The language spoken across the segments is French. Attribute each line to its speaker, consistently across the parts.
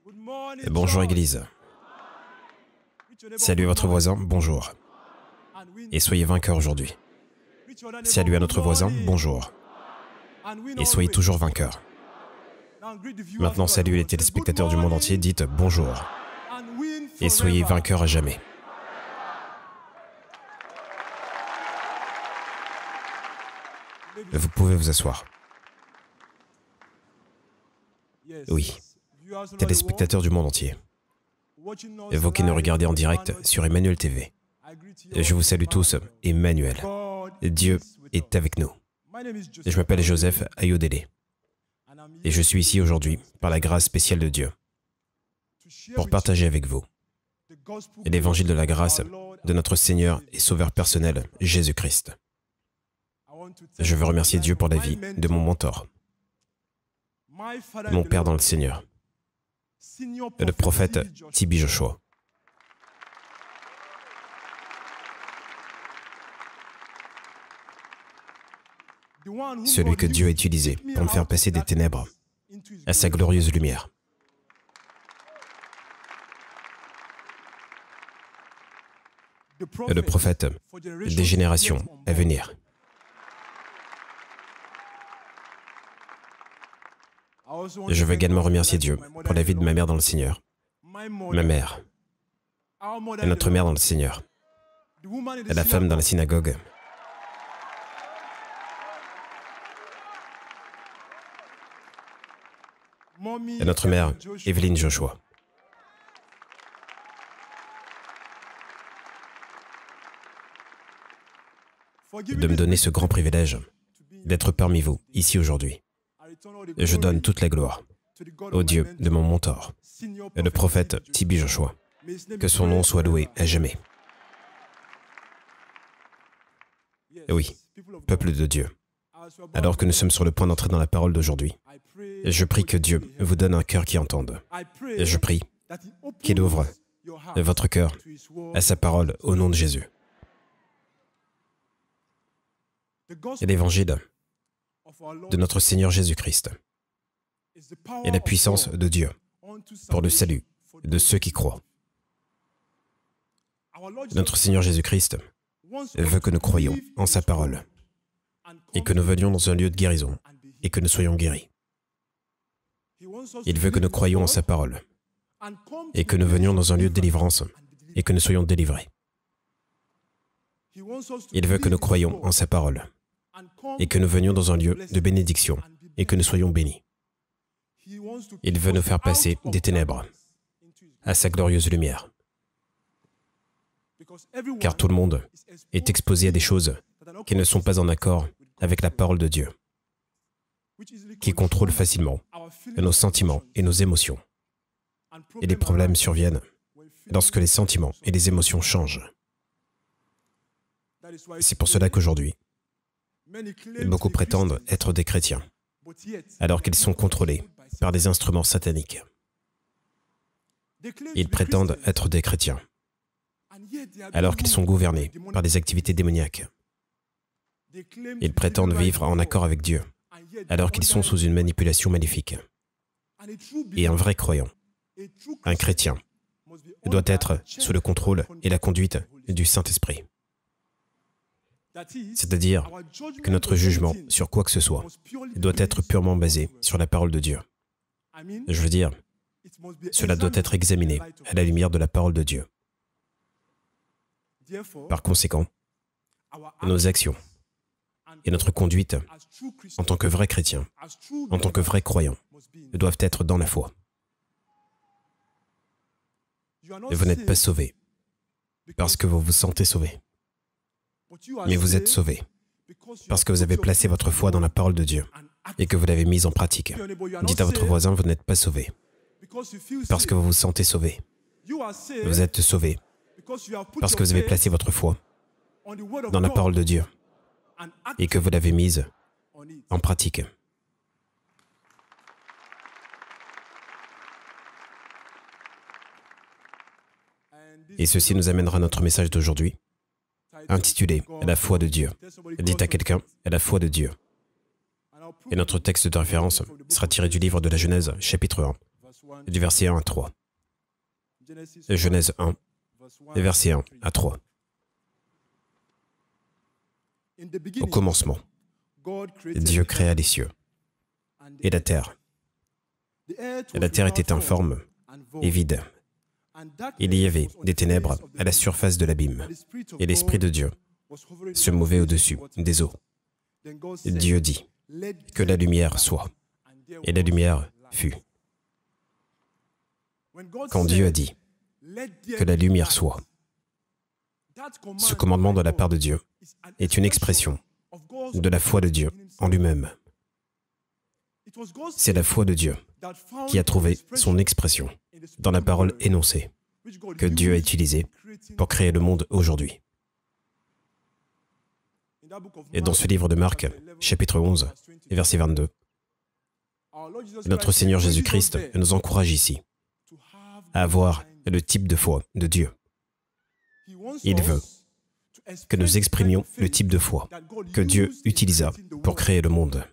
Speaker 1: Et bonjour Église. Salut votre voisin, bonjour. Et soyez vainqueurs aujourd'hui. Salut à notre voisin, bonjour. Et soyez toujours vainqueurs. Maintenant, salut les téléspectateurs du monde entier, dites bonjour. Et soyez vainqueurs à jamais. Vous pouvez vous asseoir. Oui, téléspectateurs du monde entier. Et vous qui nous regardez en direct sur Emmanuel TV. Je vous salue tous, Emmanuel. Dieu est avec nous. Je m'appelle Joseph Ayodele. Et je suis ici aujourd'hui, par la grâce spéciale de Dieu, pour partager avec vous l'évangile de la grâce de notre Seigneur et Sauveur personnel, Jésus-Christ. Je veux remercier Dieu pour la vie de mon mentor, mon Père dans le Seigneur, le prophète T.B. Joshua. Celui que Dieu a utilisé pour me faire passer des ténèbres à sa glorieuse lumière. Le prophète des générations à venir. Je veux également remercier Dieu pour la vie de ma mère dans le Seigneur, ma mère, et notre mère dans le Seigneur, et la femme dans la synagogue, et notre mère, Evelyne Joshua. De me donner ce grand privilège d'être parmi vous, ici aujourd'hui. Et je donne toute la gloire au Dieu de mon mentor, et le prophète T.B. Joshua. Que son nom soit loué à jamais. Et oui, peuple de Dieu, alors que nous sommes sur le point d'entrer dans la parole d'aujourd'hui, je prie que Dieu vous donne un cœur qui entende. Et je prie qu'il ouvre votre cœur à sa parole au nom de Jésus. Et l'évangile de notre Seigneur Jésus-Christ est la puissance de Dieu pour le salut de ceux qui croient. Notre Seigneur Jésus-Christ veut que nous croyions en sa parole et que nous venions dans un lieu de guérison et que nous soyons guéris. Il veut que nous croyions en sa parole et que nous venions dans un lieu de délivrance et que nous soyons délivrés. Il veut que nous croyions en sa parole et que nous venions dans un lieu de bénédiction et que nous soyons bénis. Il veut nous faire passer des ténèbres à sa glorieuse lumière. Car tout le monde est exposé à des choses qui ne sont pas en accord avec la parole de Dieu, qui contrôle facilement nos sentiments et nos émotions. Et les problèmes surviennent lorsque les sentiments et les émotions changent. C'est pour cela qu'aujourd'hui, beaucoup prétendent être des chrétiens, alors qu'ils sont contrôlés par des instruments sataniques. Ils prétendent être des chrétiens, alors qu'ils sont gouvernés par des activités démoniaques. Ils prétendent vivre en accord avec Dieu, alors qu'ils sont sous une manipulation maléfique. Et un vrai croyant, un chrétien, doit être sous le contrôle et la conduite du Saint-Esprit. C'est-à-dire que notre jugement sur quoi que ce soit doit être purement basé sur la parole de Dieu. Je veux dire, cela doit être examiné à la lumière de la parole de Dieu. Par conséquent, nos actions et notre conduite en tant que vrais chrétiens, en tant que vrais croyants, doivent être dans la foi. Vous n'êtes pas sauvés parce que vous vous sentez sauvés, mais vous êtes sauvés parce que vous avez placé votre foi dans la parole de Dieu et que vous l'avez mise en pratique. Dites à votre voisin, vous n'êtes pas sauvés parce que vous vous sentez sauvés. Vous êtes sauvés parce que vous avez placé votre foi dans la parole de Dieu et que vous l'avez mise en pratique. Et ceci nous amènera à notre message d'aujourd'hui, intitulé « La foi de Dieu ». Dites à quelqu'un « La foi de Dieu ». Et notre texte de référence sera tiré du livre de la Genèse, chapitre 1, du verset 1 à 3. Genèse 1, verset 1 à 3. Au commencement, Dieu créa les cieux et la terre. Et la terre était informe et vide. Il y avait des ténèbres à la surface de l'abîme, et l'Esprit de Dieu se mouvait au-dessus des eaux. Dieu dit que la lumière soit, et la lumière fut. Quand Dieu a dit que la lumière soit, ce commandement de la part de Dieu est une expression de la foi de Dieu en lui-même. C'est la foi de Dieu qui a trouvé son expression dans la parole énoncée que Dieu a utilisée pour créer le monde aujourd'hui. Et dans ce livre de Marc, chapitre 11, verset 22, notre Seigneur Jésus-Christ nous encourage ici à avoir le type de foi de Dieu. Il veut que nous exprimions le type de foi que Dieu utilisa pour créer le monde.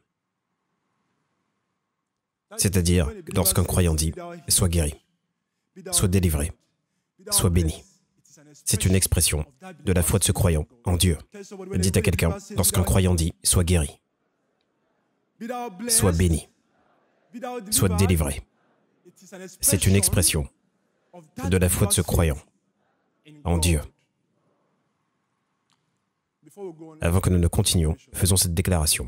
Speaker 1: C'est-à-dire lorsqu'un croyant dit « Sois guéri, sois délivré, sois béni ». C'est une expression de la foi de ce croyant en Dieu. Dites à quelqu'un, lorsqu'un croyant dit « Sois guéri, sois béni, sois délivré ». C'est une expression de la foi de ce croyant en Dieu. Avant que nous ne continuions, faisons cette déclaration.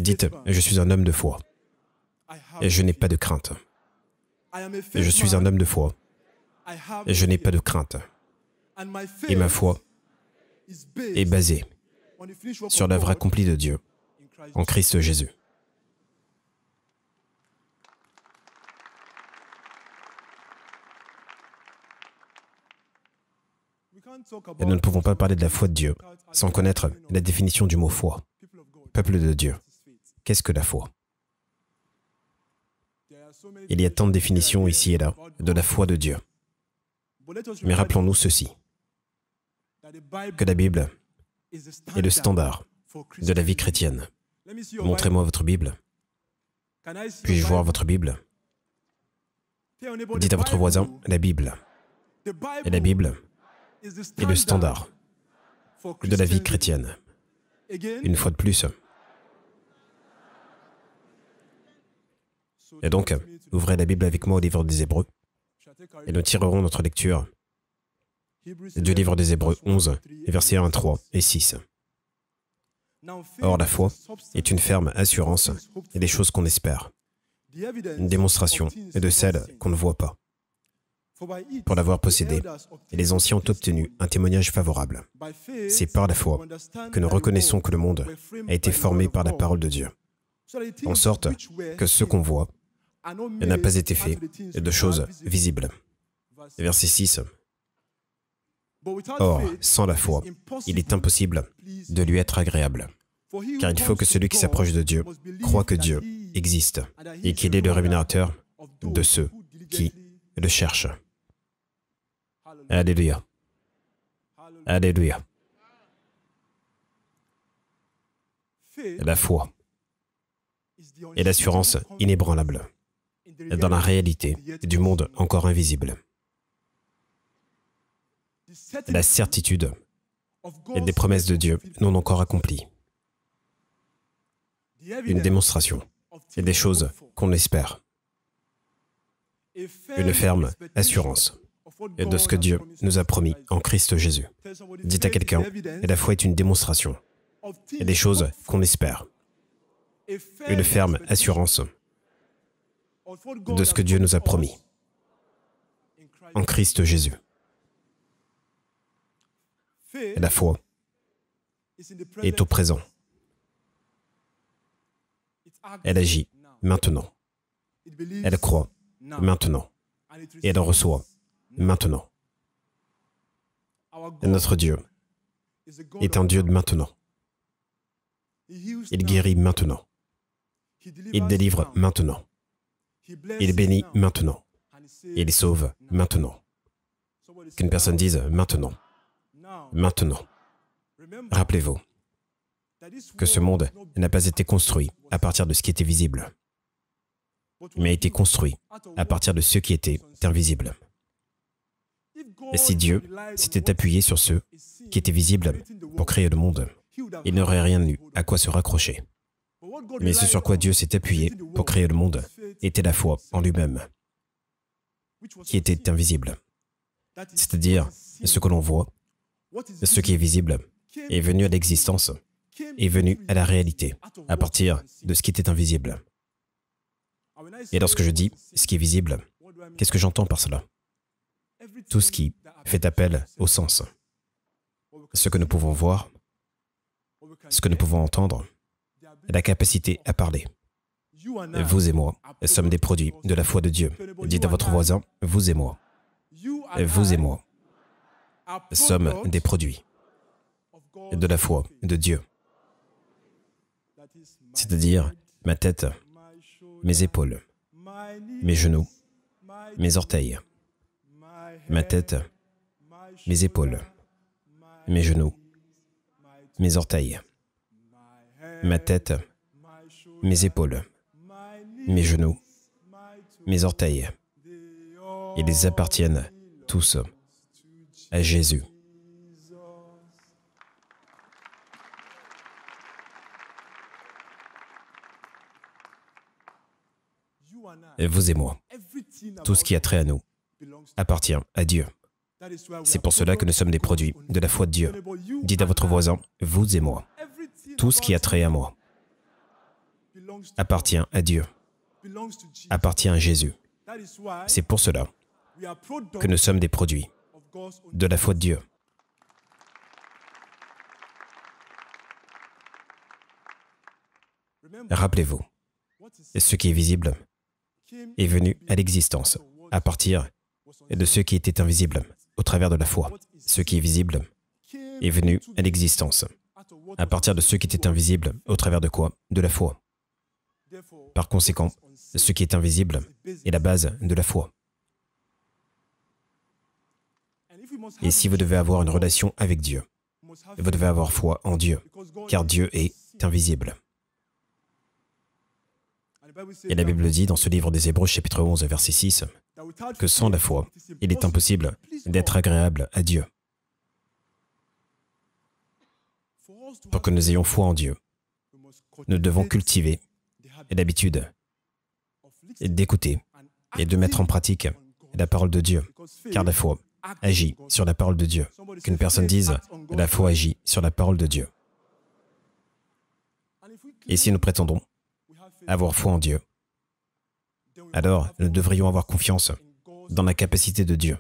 Speaker 1: Dites, je suis un homme de foi, et je n'ai pas de crainte. Je suis un homme de foi, et je n'ai pas de crainte. Et ma foi est basée sur l'œuvre accomplie de Dieu en Christ Jésus. Et nous ne pouvons pas parler de la foi de Dieu sans connaître la définition du mot foi. Peuple de Dieu, qu'est-ce que la foi? Il y a tant de définitions ici et là de la foi de Dieu. Mais rappelons-nous ceci, que la Bible est le standard de la vie chrétienne. Montrez-moi votre Bible. Puis-je voir votre Bible? Dites à votre voisin, la Bible. Et la Bible est le standard de la vie chrétienne. Une fois de plus. Et donc, ouvrez la Bible avec moi au livre des Hébreux, et nous tirerons notre lecture du livre des Hébreux 11, versets 1, 3 et 6. Or, la foi est une ferme assurance des choses qu'on espère, une démonstration de celles qu'on ne voit pas. Pour l'avoir possédée, les anciens ont obtenu un témoignage favorable. C'est par la foi que nous reconnaissons que le monde a été formé par la parole de Dieu, en sorte que ce qu'on voit n'a pas été fait de choses visibles. Verset 6. Or, sans la foi, il est impossible de lui être agréable, car il faut que celui qui s'approche de Dieu croie que Dieu existe et qu'il est le rémunérateur de ceux qui le cherchent. Alléluia. Alléluia. La foi est l'assurance inébranlable dans la réalité du monde encore invisible. La certitude des promesses de Dieu non encore accomplies. Une démonstration des choses qu'on espère. Une ferme assurance de ce que Dieu nous a promis en Christ Jésus. Dites à quelqu'un, la foi est une démonstration des choses qu'on espère. Une ferme assurance de ce que Dieu nous a promis en Christ Jésus. La foi est au présent. Elle agit maintenant. Elle croit maintenant. Et elle reçoit maintenant. Notre Dieu est un Dieu de maintenant. Il guérit maintenant. Il délivre maintenant. Il bénit maintenant. Il sauve maintenant. Qu'une personne dise maintenant. Maintenant. Rappelez-vous que ce monde n'a pas été construit à partir de ce qui était visible. mais a été construit à partir de ce qui était invisible. Et si Dieu s'était appuyé sur ce qui était visible pour créer le monde, il n'aurait rien eu à quoi se raccrocher. Mais ce sur quoi Dieu s'est appuyé pour créer le monde était la foi en lui-même, qui était invisible. C'est-à-dire, ce que l'on voit, ce qui est visible, est venu à l'existence, est venu à la réalité, à partir de ce qui était invisible. Et lorsque je dis ce qui est visible, qu'est-ce que j'entends par cela? Tout ce qui fait appel au sens. Ce que nous pouvons voir, ce que nous pouvons entendre, la capacité à parler. Vous et moi sommes des produits de la foi de Dieu. Dites à votre voisin, vous et moi. Vous et moi sommes des produits de la foi de Dieu. C'est-à-dire ma tête, mes épaules, mes genoux, mes orteils, ma tête, mes épaules, mes genoux, mes orteils, ma tête, mes épaules, mes genoux, mes orteils. Ils appartiennent tous à Jésus. Et vous et moi, tout ce qui a trait à nous appartient à Dieu. C'est pour cela que nous sommes des produits de la foi de Dieu. Dites à votre voisin, vous et moi, tout ce qui a trait à moi appartient à Dieu, appartient à Jésus. C'est pour cela que nous sommes des produits de la foi de Dieu. Rappelez-vous, ce qui est visible est venu à l'existence à partir de ce qui était invisible au travers de la foi. Ce qui est visible est venu à l'existence à partir de ce qui était invisible au travers de quoi? De la foi. Par conséquent, ce qui est invisible est la base de la foi. Et si vous devez avoir une relation avec Dieu, vous devez avoir foi en Dieu, car Dieu est invisible. Et la Bible dit dans ce livre des Hébreux, chapitre 11, verset 6, que sans la foi, il est impossible d'être agréable à Dieu. Pour que nous ayons foi en Dieu, nous devons cultiver l'habitude d'écouter et de mettre en pratique la parole de Dieu, car la foi agit sur la parole de Dieu. Qu'une personne dise, la foi agit sur la parole de Dieu. Et si nous prétendons avoir foi en Dieu, alors nous devrions avoir confiance dans la capacité de Dieu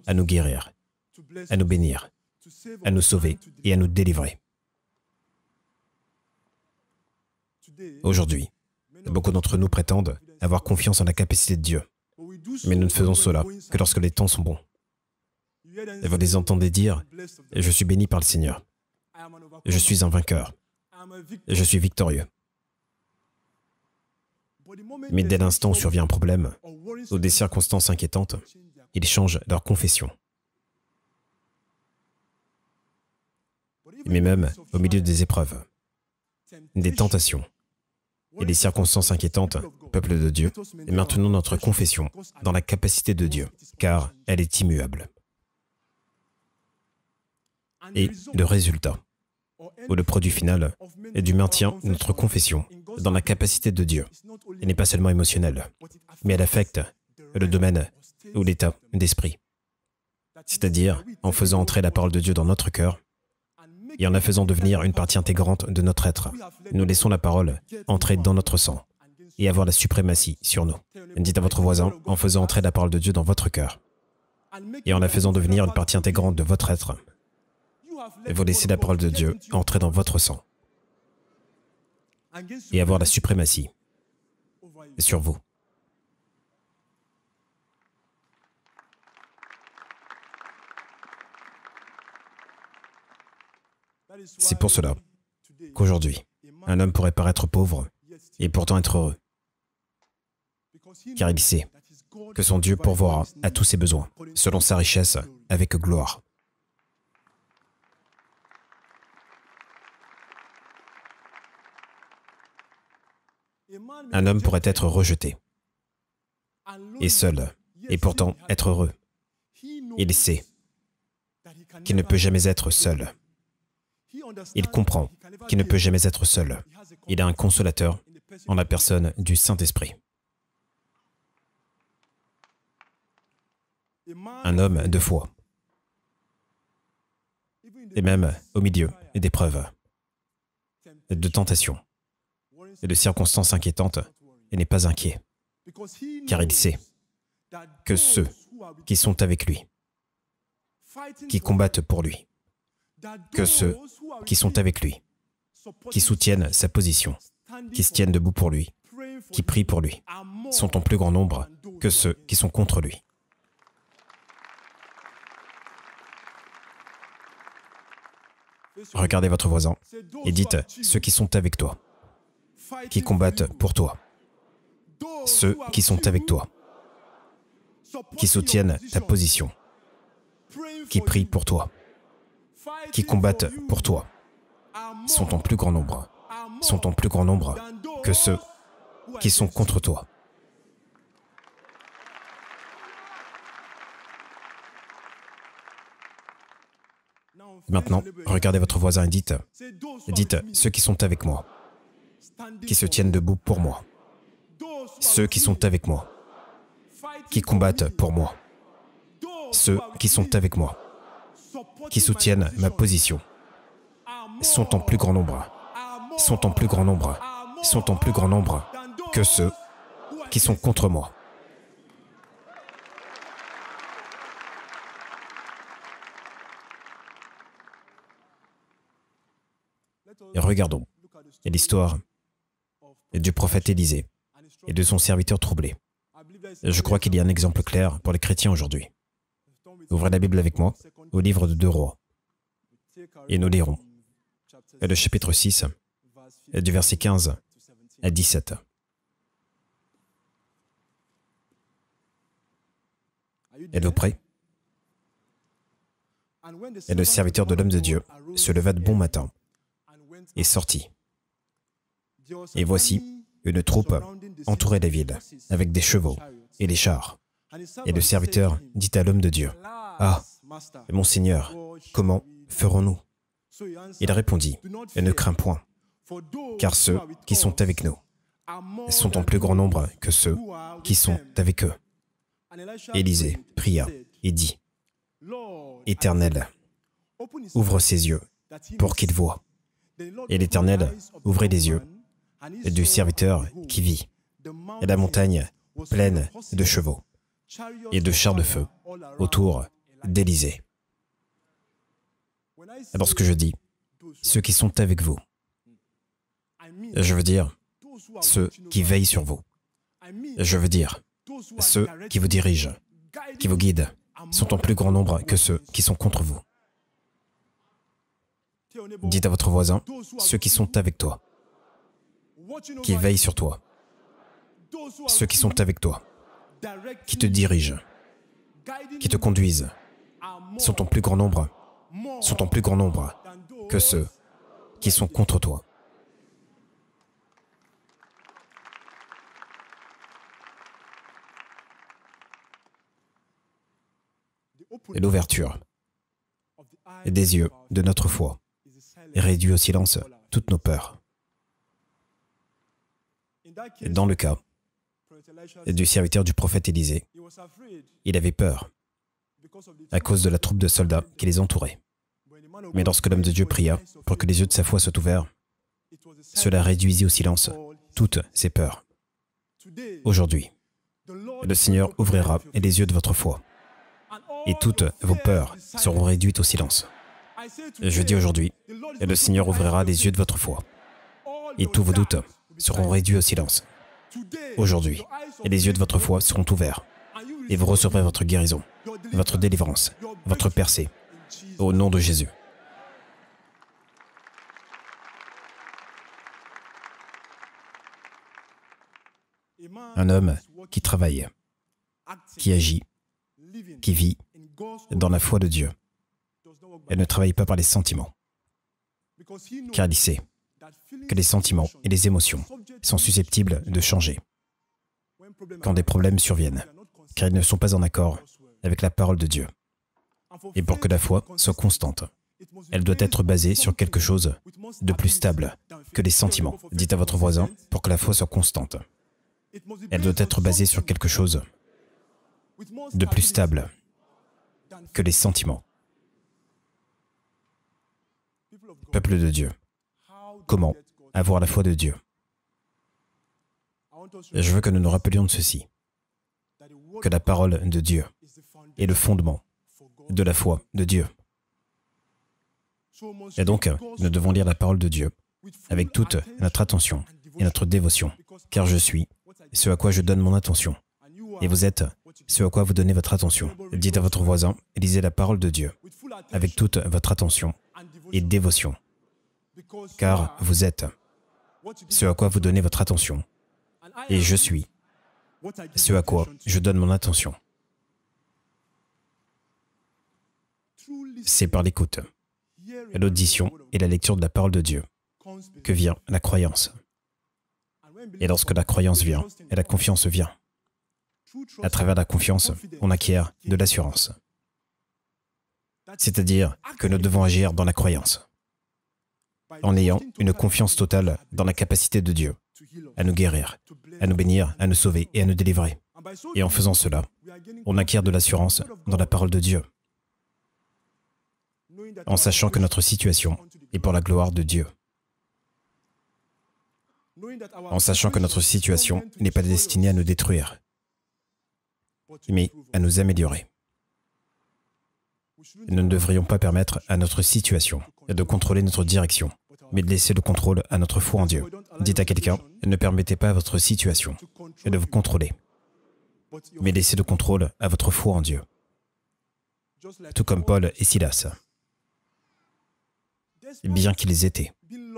Speaker 1: à nous guérir, à nous bénir, à nous sauver et à nous délivrer. Aujourd'hui, beaucoup d'entre nous prétendent avoir confiance en la capacité de Dieu, mais nous ne faisons cela que lorsque les temps sont bons. Et vous les entendez dire, « Je suis béni par le Seigneur, je suis un vainqueur, je suis victorieux. » Mais dès l'instant où survient un problème, ou des circonstances inquiétantes, ils changent leur confession. Mais même au milieu des épreuves, des tentations et des circonstances inquiétantes, peuple de Dieu, maintenons notre confession dans la capacité de Dieu, car elle est immuable. Et le résultat, ou le produit final, est du maintien de notre confession dans la capacité de Dieu. Elle n'est pas seulement émotionnelle, mais elle affecte le domaine ou l'état d'esprit. C'est-à-dire en faisant entrer la parole de Dieu dans notre cœur et en la faisant devenir une partie intégrante de notre être. Nous laissons la parole entrer dans notre sang et avoir la suprématie sur nous. Dites à votre voisin, en faisant entrer la parole de Dieu dans votre cœur et en la faisant devenir une partie intégrante de votre être, vous laissez la parole de Dieu entrer dans votre sang et avoir la suprématie sur vous. C'est pour cela qu'aujourd'hui, un homme pourrait paraître pauvre et pourtant être heureux, car il sait que son Dieu pourvoira à tous ses besoins, selon sa richesse, avec gloire. Un homme pourrait être rejeté et seul, et pourtant être heureux. Il sait qu'il ne peut jamais être seul. Il comprend qu'il ne peut jamais être seul. Il a un consolateur en la personne du Saint-Esprit. Un homme de foi. Et même au milieu d'épreuves, de tentations et de circonstances inquiétantes, il n'est pas inquiet, car il sait que ceux qui sont avec lui, qui combattent pour lui, que ceux qui sont avec lui, qui soutiennent sa position, qui se tiennent debout pour lui, qui prient pour lui, sont en plus grand nombre que ceux qui sont contre lui. Regardez votre voisin et dites ceux qui sont avec toi, qui combattent pour toi, ceux qui sont avec toi, qui soutiennent ta position, qui prient pour toi, qui combattent pour toi, sont en plus grand nombre, que ceux qui sont contre toi. Maintenant, regardez votre voisin et dites ceux qui sont avec moi, qui se tiennent debout pour moi, ceux qui sont avec moi, qui combattent pour moi, ceux qui sont avec moi, qui soutiennent ma position, sont en plus grand nombre, que ceux qui sont contre moi. Et regardons l'histoire du prophète Élisée et de son serviteur troublé. Je crois qu'il y a un exemple clair pour les chrétiens aujourd'hui. Ouvrez la Bible avec moi au livre de 2 Rois. Et nous lirons le chapitre 6, du verset 15 à 17. Êtes-vous prêts? Et le serviteur de l'homme de Dieu se leva de bon matin et sortit. Et voici, une troupe entourait la ville, avec des chevaux et des chars. Et le serviteur dit à l'homme de Dieu, « Ah, mon Seigneur, comment ferons-nous » Il répondit, « Ne crains point, car ceux qui sont avec nous sont en plus grand nombre que ceux qui sont avec eux. » Élisée pria et dit, « Éternel, ouvre ses yeux pour qu'il voie. » Et l'Éternel ouvrit les yeux du serviteur qui vit, et la montagne pleine de chevaux et de chars de feu autour d'Élisée. Lorsque je dis « ceux qui sont avec vous », je veux dire ceux qui veillent sur vous. Je veux dire ceux qui vous dirigent, qui vous guident, sont en plus grand nombre que ceux qui sont contre vous. Dites à votre voisin, ceux qui sont avec toi, qui veillent sur toi, ceux qui sont avec toi, qui te dirigent, qui te conduisent, sont en plus grand nombre que ceux qui sont contre toi. Et l'ouverture des yeux de notre foi réduit au silence toutes nos peurs. Et dans le cas du serviteur du prophète Élisée, il avait peur à cause de la troupe de soldats qui les entourait. Mais lorsque l'homme de Dieu pria pour que les yeux de sa foi soient ouverts, cela réduisit au silence toutes ses peurs. Aujourd'hui, le Seigneur ouvrira les yeux de votre foi et toutes vos peurs seront réduites au silence. Je dis aujourd'hui, le Seigneur ouvrira les yeux de votre foi et tous vos doutes seront réduits au silence. Aujourd'hui, les yeux de votre foi seront ouverts et vous recevrez votre guérison, votre délivrance, votre percée, au nom de Jésus. Un homme qui travaille, qui agit, qui vit dans la foi de Dieu. Elle ne travaille pas par les sentiments, car il sait que les sentiments et les émotions sont susceptibles de changer quand des problèmes surviennent, car ils ne sont pas en accord avec la parole de Dieu. Et pour que la foi soit constante, elle doit être basée sur quelque chose de plus stable que les sentiments. Dites à votre voisin, pour que la foi soit constante, elle doit être basée sur quelque chose de plus stable que les sentiments. Peuple de Dieu, comment avoir la foi de Dieu? Je veux que nous nous rappelions de ceci, que la parole de Dieu est le fondement de la foi de Dieu. Et donc, nous devons lire la parole de Dieu avec toute notre attention et notre dévotion, car je suis ce à quoi je donne mon attention, et vous êtes ce à quoi vous donnez votre attention. Dites à votre voisin, lisez la parole de Dieu avec toute votre attention et dévotion, car vous êtes ce à quoi vous donnez votre attention, et je suis ce à quoi je donne mon attention. C'est par l'écoute, l'audition et la lecture de la parole de Dieu que vient la croyance. Et lorsque la croyance vient, et la confiance vient, à travers la confiance, on acquiert de l'assurance. C'est-à-dire que nous devons agir dans la croyance, en ayant une confiance totale dans la capacité de Dieu à nous guérir, à nous bénir, à nous sauver et à nous délivrer. Et en faisant cela, on acquiert de l'assurance dans la parole de Dieu, en sachant que notre situation est pour la gloire de Dieu, en sachant que notre situation n'est pas destinée à nous détruire, mais à nous améliorer. Nous ne devrions pas permettre à notre situation de contrôler notre direction, mais de laisser le contrôle à notre foi en Dieu. Dites à quelqu'un, ne permettez pas à votre situation de vous contrôler, mais laissez le contrôle à votre foi en Dieu. Tout comme Paul et Silas, bien qu'ils étaient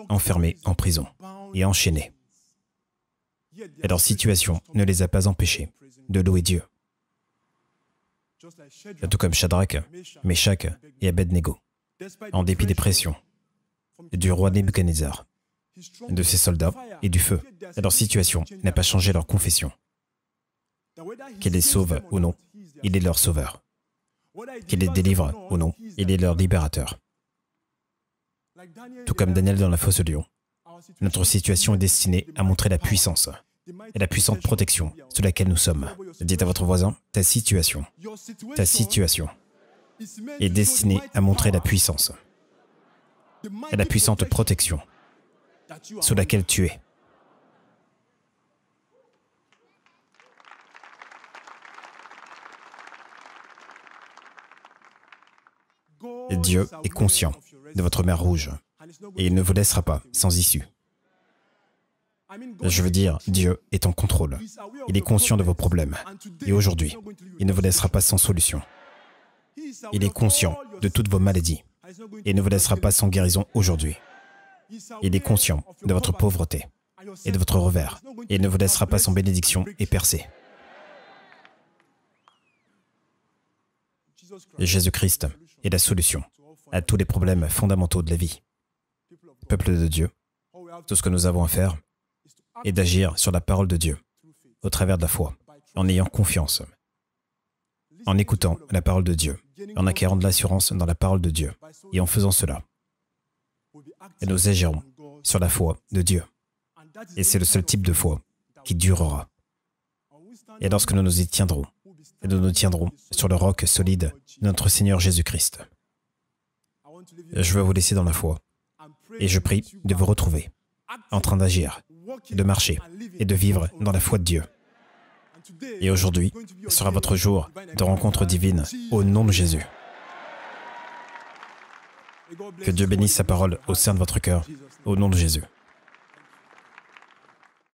Speaker 1: enfermés en prison et enchaînés, et leur situation ne les a pas empêchés de louer Dieu. Tout comme Shadrach, Meshach et Abednego, en dépit des pressions du roi Nebuchadnezzar, de ses soldats et du feu, leur situation n'a pas changé leur confession. Qu'il les sauve ou non, il est leur sauveur. Qu'il les délivre ou non, il est leur libérateur. Tout comme Daniel dans la fosse au lion, notre situation est destinée à montrer la puissance et la puissante protection sous laquelle nous sommes. Dites à votre voisin, ta situation est destinée à montrer la puissance et la puissante protection sous laquelle tu es. Dieu est conscient de votre mer Rouge et il ne vous laissera pas sans issue. Je veux dire, Dieu est en contrôle. Il est conscient de vos problèmes. Et aujourd'hui, il ne vous laissera pas sans solution. Il est conscient de toutes vos maladies. Et il ne vous laissera pas sans guérison aujourd'hui. Il est conscient de votre pauvreté et de votre revers. Et il ne vous laissera pas sans bénédiction et percée. Jésus-Christ est la solution à tous les problèmes fondamentaux de la vie. Peuple de Dieu, tout ce que nous avons à faire est d'agir sur la parole de Dieu, au travers de la foi, en ayant confiance, en écoutant la parole de Dieu, en acquérant de l'assurance dans la parole de Dieu. Et en faisant cela, nous agirons sur la foi de Dieu. Et c'est le seul type de foi qui durera. Et lorsque nous nous y tiendrons, nous nous tiendrons sur le roc solide de notre Seigneur Jésus-Christ. Je veux vous laisser dans la foi. Et je prie de vous retrouver en train d'agir, de marcher et de vivre dans la foi de Dieu. Et aujourd'hui sera votre jour de rencontre divine au nom de Jésus. Que Dieu bénisse sa parole au sein de votre cœur, au nom de Jésus.